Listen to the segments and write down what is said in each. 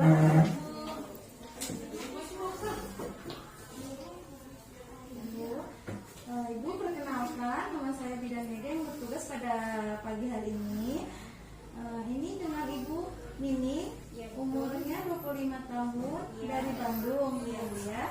Ibu perkenalkan, nama saya Bidan Mega yang bertugas pada pagi hari ini. Ini dengan Ibu Nini, umurnya 25 tahun, dari Bandung, ya Bu ya.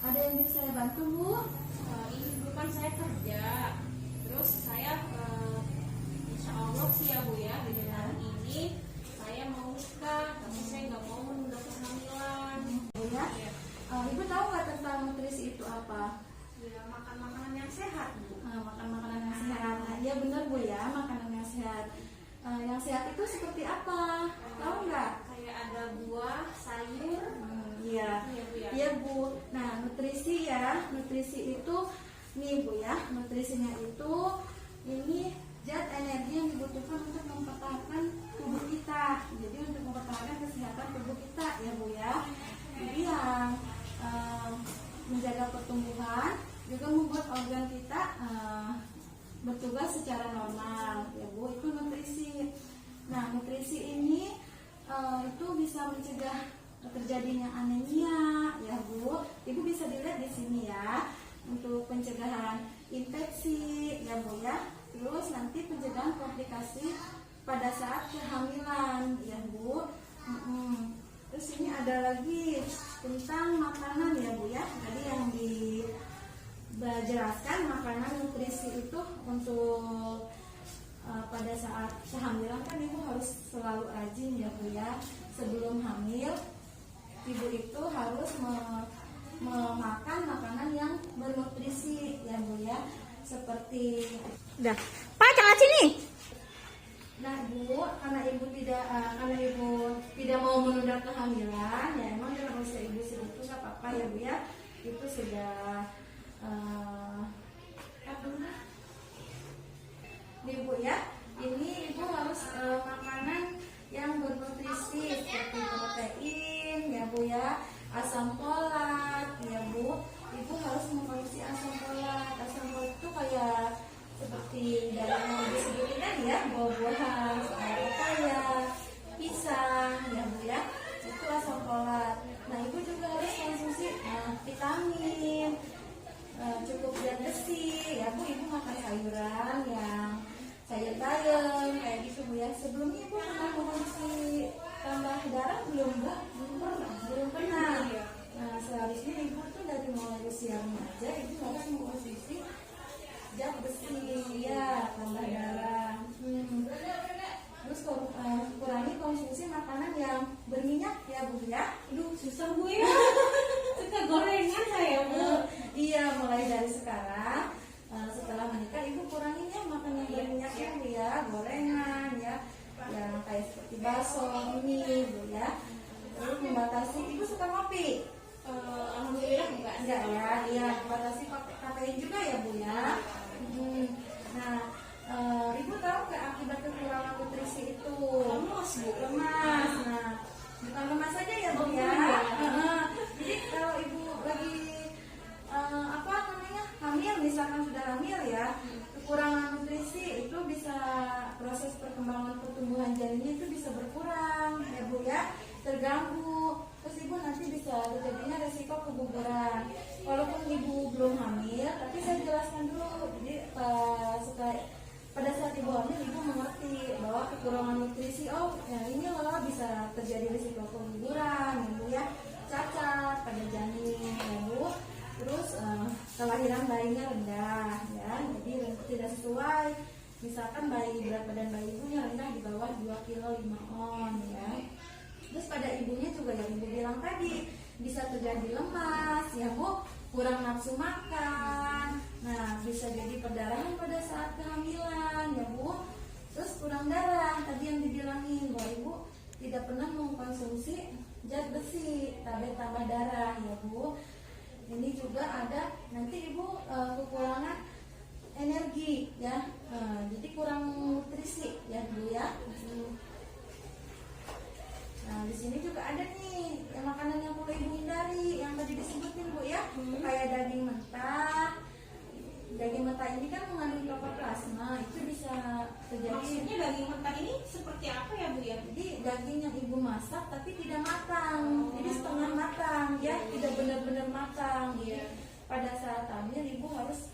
Ada yang bisa saya bantu Bu? Ini bukan saya kerja, terus saya insya Allah sih ya Bu ya, di tahun ini saya mau nikah, tapi saya nggak mau menunda kehamilan. Bu ya. Ibu tahu nggak tentang nutrisi itu apa? Ya, makan makanan yang sehat Bu. Makan makanan yang sehat. Nah, iya benar Bu ya, makanan yang sehat. Yang sehat itu seperti apa? Tahu nggak? Kayak ada buah, sayur. Iya. Iya Bu ya. Iya Bu. Nah, nutrisi ya, nutrisi itu nih Bu ya, nutrisinya itu ini zat energi yang dibutuhkan untuk mempertahankan tubuh kita. Jadi untuk mempertahankan kesehatan tubuh kita ya Bu ya. Jadi yang menjaga pertumbuhan juga membuat organ kita bertugas secara normal ya Bu, itu nutrisi. Nah, nutrisi ini itu bisa mencegah terjadinya anemia ya Bu. Ibu bisa dilihat di sini ya, untuk pencegahan infeksi ya Bu ya. Terus nanti pencegahan komplikasi pada saat kehamilan ya Bu. Terus ini ada lagi tentang makanan ya Bu ya. Tadi yang dijelaskan makanan nutrisi itu untuk pada saat kehamilan kan ibu harus selalu rajin ya Bu ya. Sebelum hamil ibu itu harus memakan makanan yang bernutrisi ya Bu ya. Seperti Udah. Pak, jangan sini. nah Bu, karena ibu tidak mau menunda kehamilan ya, emang dalam usia ibu segitu nggak apa-apa ya Bu ya. Itu sudah nih Bu ya, ini ibu harus makanan yang bernutrisi seperti protein ya Bu ya, asam folat ya Bu. Ibu harus mengkonsumsi asam folat. Asam folat itu kayak seperti dari yang disebutin tadi ya, buah-buahan, pepaya, pisang ya Bu ya, itu asam folat. Nah, ibu juga harus konsumsi vitamin, cukup zat besi ya Bu. Ibu makan sayuran yang sayur bayam kayak gitu Bu ya. Sebelumnya ibu pernah mengonsumsi tambah darah belum Bu? Belum pernah. Nah, seharusnya ibu tuh dari mulai usia remaja ibu harus mengonsumsi zat besi ya, tambah darah. Terus kurangi konsumsi makanan yang berminyak ya Bu ya. Aduh, susah Bu ya. Suka gorengan saya Bu. Iya, mulai dari sekarang setelah menikah ibu kurangin ya makan yang berminyak ya Bu ya, gorengan ya, yang kayak seperti bakso ini Bu ya. Terus membatasi, ibu suka ngopi? Alhamdulillah enggak ya, iya, membatasi kafein juga ya Bu ya. Nah, ibu tahu nggak akibat kekurangan nutrisi itu? Lemas Bu. Lemas. Nah, bukan lemas saja ya Bu ya. Jadi kalau ibu lagi hamil, misalkan sudah hamil ya, kekurangan nutrisi itu bisa proses perkembangan pertumbuhan janinnya itu bisa berkurang ya Bu ya, terganggu. Terus ibu nanti bisa terjadinya resiko keguguran. Walaupun ibu belum hamil, tapi saya jelaskan dulu. Jadi pada saat ibu hamil, ibu mengerti bahwa kekurangan nutrisi, ini loh bisa terjadi risiko keguguran ya Bu ya, cacat pada janin ya Bu. Terus kelahiran bayinya rendah ya, jadi tidak sesuai. Misalkan berat badan bayi ibunya rendah di bawah 2 kilo 5 on ya. Terus pada ibunya juga yang ibu bilang tadi, bisa terjadi lemas ya Bu, kurang nafsu makan. Nah, bisa jadi perdarahan pada saat kehamilan ya Bu. Terus kurang darah, tadi yang dibilangin bahwa ibu tidak pernah mengkonsumsi zat besi, tablet tambah darah ya Bu. Ini juga ada nanti ibu kekurangan energi ya, jadi kurang nutrisi ya Bu ya. Nah, di sini juga ada nih yang makanan yang perlu ibu hindari yang tadi disebutin Bu ya, kayak daging mentah. Daging mentah ini kan mengandung tokoplasma, itu bisa terjadi. Maksudnya daging mentah ini seperti apa ya Bu ya? Jadi daging yang ibu masak tapi tidak matang, jadi setengah matang ya, tidak benar-benar matang. Iya. Pada saat hamil ibu harus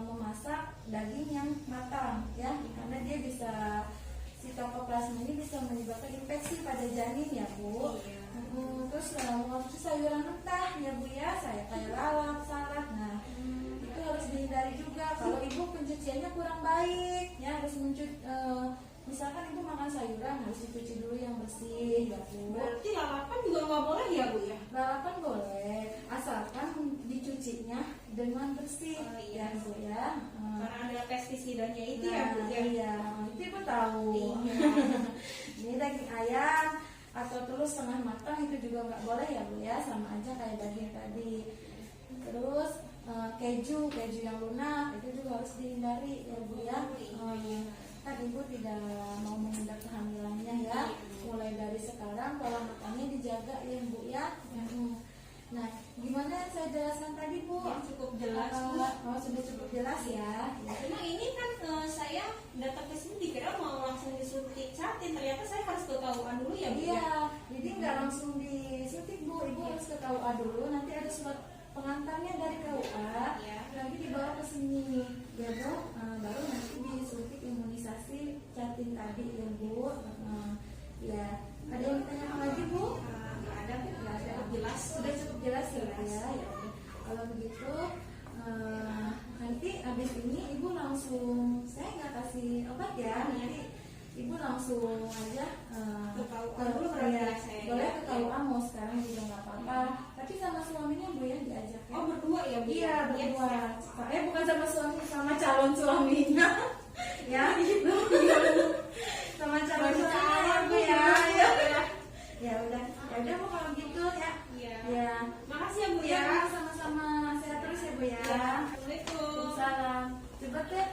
memasak daging yang matang ya, karena dia bisa, si Toxoplasma ini bisa menyebabkan infeksi pada janin ya Bu. Iya. Terus waktu sayuran mentah ya Bu ya, saya kayak lalap, salad, nah itu harus dihindari juga. Kalau ibu pencuciannya kurang baik ya, harus misalkan ibu makan sayuran harus dicuci dulu yang bersih ya Bu. Berarti lalapan juga nggak boleh ya Bu ya? Lalapan boleh, asalkan dicucinya dengan bersih Oh, iya. ya Bu ya. Karena ada pestisidanya itu ya Nah, Bu ya. iya, itu ibu tahu. Iya. Ini daging ayam atau telur setengah matang itu juga nggak boleh ya Bu ya, sama aja kayak daging tadi. Terus keju yang lunak itu juga harus dihindari ya Bu ya. Kan ibu tidak mau menunda kehamilannya ya, mulai dari sekarang pola makannya dijaga ya Bu ya. Nah, gimana yang saya jelaskan tadi Bu? Ya, cukup jelas Bu. Oh, sudah cukup jelas ya. Cuma ini kan saya datang ke sini dikira mau langsung disuntik catin, ternyata saya harus ke KUA dulu ya Bu ya. Iya, jadi nggak langsung disuntik Bu, ibu harus ke KUA dulu. Nanti ada surat pengantarnya dari KUA, Iya. nanti dibawa ke sini, ya Bu. Baru nanti disuntik imunisasi catin tadi ya Bu. Ya, ada yang ditanyakan lagi Bu? Nggak ada Bu, Nggak ada. cukup jelas. Sudah cukup jelas ya Bu ya. Ya, kalau begitu nanti habis ini ibu langsung, saya nggak kasih obat ya, nanti ibu langsung aja Ke KUA dulu berarti ya saya. boleh ke KUA mau sekarang juga nggak apa-apa, tapi sama suaminya Bu ya diajak ya. Oh berdua ya Bu? Iya Ya, berdua. siap. Bukan sama suami, sama calon suaminya. Ya, sama calon suaminya Bu ya. Ya udah Bu kalau gitu ya. Iya. Ya. Makasih ya Bu Ya, ya. sama-sama. Sehat terus ya Bu ya. Assalamualaikum. Salam. Cepet ya.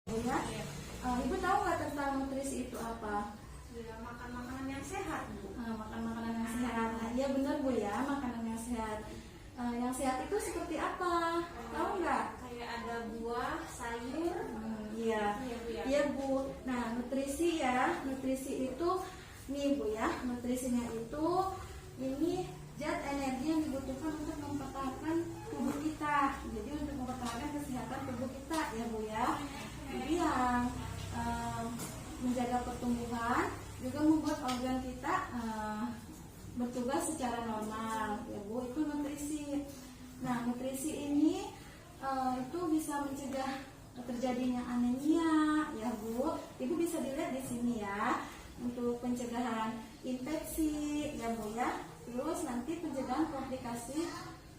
Bu ya. Ibu tahu nggak tentang nutrisi itu apa? Ya, makan makanan yang sehat Bu. Makan makanan yang sehat. Nah, iya benar Bu ya, makanan yang sehat. Yang sehat itu seperti apa? Tahu nggak? Kayak ada buah, sayur. Iya. Iya Bu ya. Iya Bu. Nah, nutrisi ya, nutrisi itu nih Bu ya, nutrisinya itu ini zat energi yang dibutuhkan untuk mempertahankan tubuh kita. Jadi untuk mempertahankan kesehatan tubuh kita ya Bu ya. Jadi yang menjaga pertumbuhan juga membuat organ kita bertugas secara normal ya Bu, itu nutrisi. Nah, nutrisi ini itu bisa mencegah terjadinya anemia ya Bu. Ibu bisa dilihat di sini ya, untuk pencegahan infeksi ya Bu ya. Terus nanti pencegahan komplikasi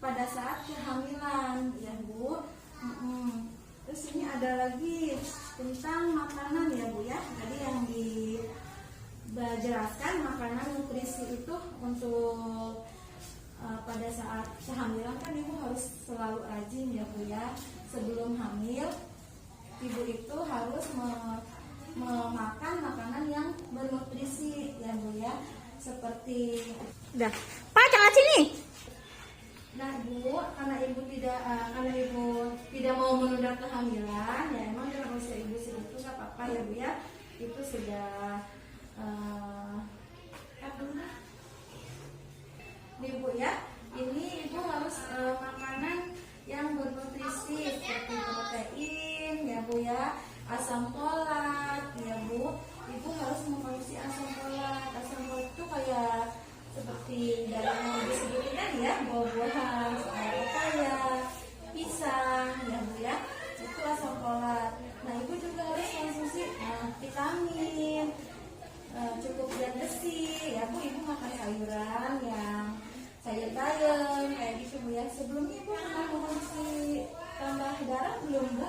pada saat kehamilan ya Bu. Terus ini ada lagi tentang makanan ya Bu ya. Jadi yang dijelaskan makanan nutrisi itu untuk pada saat kehamilan kan ibu harus selalu rajin ya Bu ya. Sebelum hamil ibu itu harus memakan makanan yang bernutrisi ya Bu ya, seperti Udah. Pak, jangan sini. nah Bu, karena ibu tidak mau menunda kehamilan ya, emang dengan usia ibu segitu nggak apa-apa ya Bu ya, itu sudah nih Bu ya, ini ibu harus makanan yang bernutrisi seperti protein ya Bu ya, asam folat ya Bu. Ibu harus mengkonsumsi asam folat. Asam folat itu kayak seperti dari yang disebutin tadi ya, buah-buahan, pepaya, pisang ya Bu ya, itu asam folat. Nah ibu juga harus konsumsi vitamin, cukup zat besi ya Bu. Ibu makan sayuran yang sayur bayam kayak gitu Bu ya. Sebelumnya ibu pernah mengkonsumsi tambah darah belum Bu?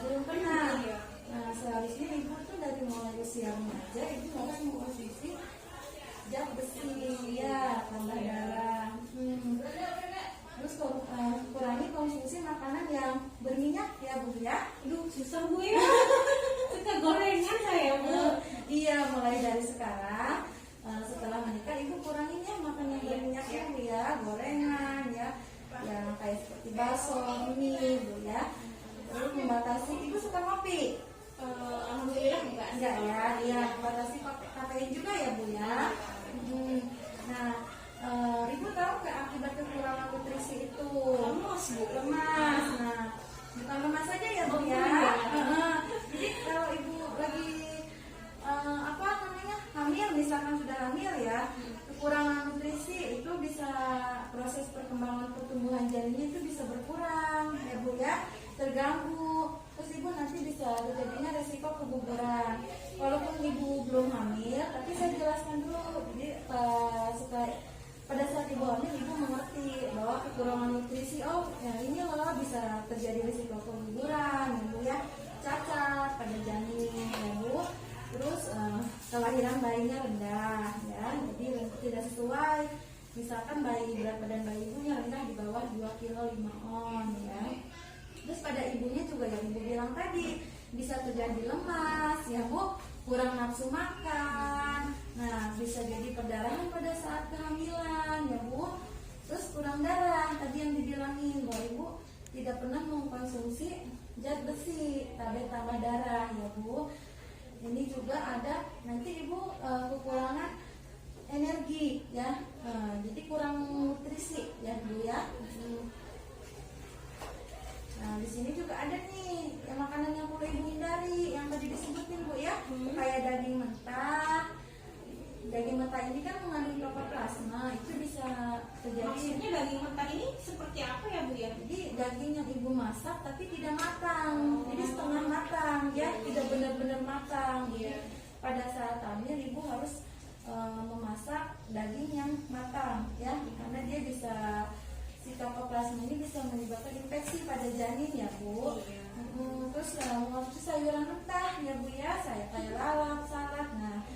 Belum pernah. Nah seharusnya ibu tuh dari mulai usia remaja ibu harus mengkonsumsi zat besi ya, tambah darah. Terus kurangi konsumsi makanan yang berminyak ya Bu ya. Aduh susah Bu ya. Suka gorengan saya Bu. Iya, mulai dari sekarang setelah menikah ibu kurangin ya makan yang berminyak ya Bu ya, gorengan ya, yang kayak seperti bakso ini Bu ya. Terus membatasi, ibu suka ngopi? Alhamdulillah enggak. Enggak ya, iya batasi kafein juga ya Bu ya. Nah, Ibu tahu nggak akibat kekurangan nutrisi itu? Lemas Bu. Lemas. Nah, bukan lemas saja ya Bu ya. Jadi kalau Ibu lagi apa namanya hamil, misalkan sudah hamil ya, kekurangan nutrisi itu bisa proses perkembangan pertumbuhan janinnya itu bisa berkurang ya Bu ya, terganggu. Terus Ibu nanti bisa terjadinya resiko keguguran. Walaupun Ibu belum hamil, tapi saya jelaskan dulu. Jadi pada saat Ibu hamil, Ibu mengerti bahwa kekurangan nutrisi, oh ya ini loh bisa terjadi risiko keguguran ya Bu ya, cacat pada janin ya Bu. Terus kelahiran bayinya rendah ya, jadi tidak sesuai. Misalkan berat badan bayi ibunya rendah di bawah 2 kilo 5 on ya. Terus pada ibunya juga yang Ibu bilang tadi bisa terjadi lemas ya Bu, kurang nafsu makan. Nah, bisa jadi perdarahan pada saat kehamilan ya Bu. Terus kurang darah, tadi yang dibilangin bahwa Ibu tidak pernah mengkonsumsi zat besi, tablet tambah darah ya Bu. Ini juga ada nanti Ibu kekurangan energi ya, jadi kurang nutrisi ya Bu ya. Nah, di sini juga ada nih yang makanan yang perlu Ibu hindari yang tadi disebutin Bu ya, kayak daging mentah. Daging mentah ini kan mengandung tokoplasma, itu bisa terjadi. Maksudnya daging mentah ini seperti apa ya Bu ya? Jadi daging yang Ibu masak tapi tidak matang, jadi setengah matang ya, tidak benar-benar matang. Iya. Pada saat hamil Ibu harus memasak daging yang matang ya, karena dia bisa, si tokoplasma ini bisa menyebabkan infeksi pada janin ya Bu. Iya. Terus mengonsumsi sayuran mentah ya Bu ya, saya kayak lalap, salad. Nah,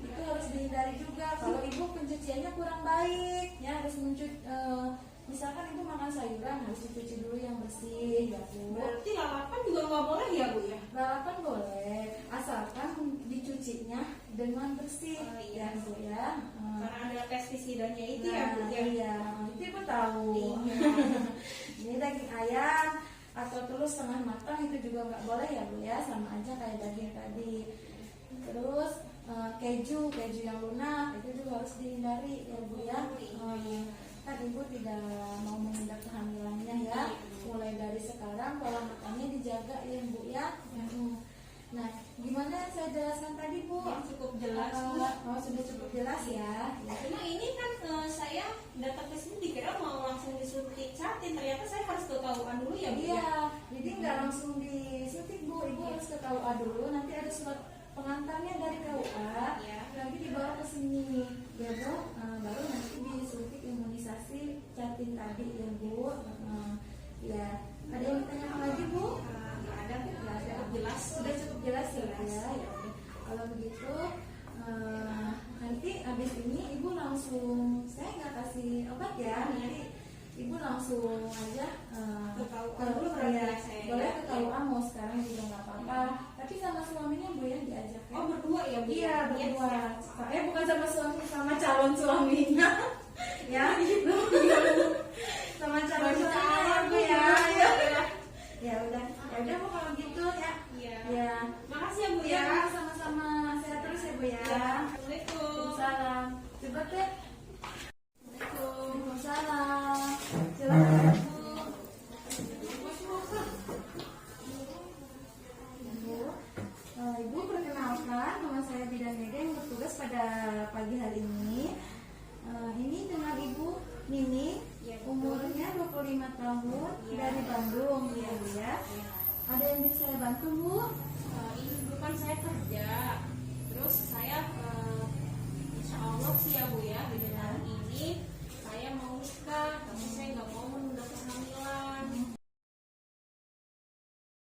itu harus dihindari juga. Kalau Ibu pencuciannya kurang baik ya, harus misalkan Ibu makan sayuran harus dicuci dulu yang bersih ya Bu. Berarti lalapan juga nggak boleh ya Bu ya? Lalapan boleh, asalkan dicucinya dengan bersih ya Bu ya. Karena ada pestisidanya itu Nah, ya Bu ya? iya, itu Ibu tahu. Iya. Ini daging ayam atau telur setengah matang itu juga nggak boleh ya Bu ya, sama aja kayak daging tadi. Terus keju yang lunak itu juga harus dihindari ya Bu ya. Kan Ibu tidak mau menunda kehamilannya ya, mulai dari sekarang pola makannya dijaga ya Bu ya. Nah, gimana yang saya jelaskan tadi Bu? Cukup jelas Bu. Sudah cukup jelas ya. Cuma ini kan saya datang ke sini dikira mau langsung disuntik catin, ternyata saya harus ke KUA dulu ya Bu ya? Iya, jadi nggak langsung disuntik Bu, Ibu harus ke KUA dulu. Nanti ada surat pengantarnya dari KUA, Iya. nanti dibawa ke sini, ya Bu. Baru nanti disuntik imunisasi catin tadi ya Bu. Ya, ada yang bertanya lagi Bu? Nggak ada Bu, nggak ada. Jelas. Sudah cukup jelas ya Bu ya. Ya udah. Kalau begitu nanti habis ini Ibu langsung, saya nggak kasih obat ya, nanti Ibu langsung aja Ke KUA ke- dulu ya, berarti ya saya. boleh ke KUA mau sekarang juga nggak apa-apa, tapi sama suaminya Bu ya diajak ya. Oh berdua ya Bu? Iya Iya, berdua. siap. Bukan sama suami, sama calon suaminya. Ya, sama calon suaminya Bu ya. Ya udah Bu kalau gitu ya. Iya. Ya. Makasih ya Bu Iya, ya. sama-sama. Sehat terus ya Bu ya. Assalamualaikum. Salam. Coba deh. Assalamualaikum. Waalaikumsalam. Silakan Bu. Ibu perkenalkan, nama saya Bidan Mega yang bertugas pada pagi hari ini. Ini dengan Ibu Nini, Ya, betul. umurnya 25 tahun, Ya. dari Bandung ya Bu ya. Ada yang bisa saya bantu Bu? Ini bukan saya kerja, terus saya insya Allah sih ya Bu ya, dengan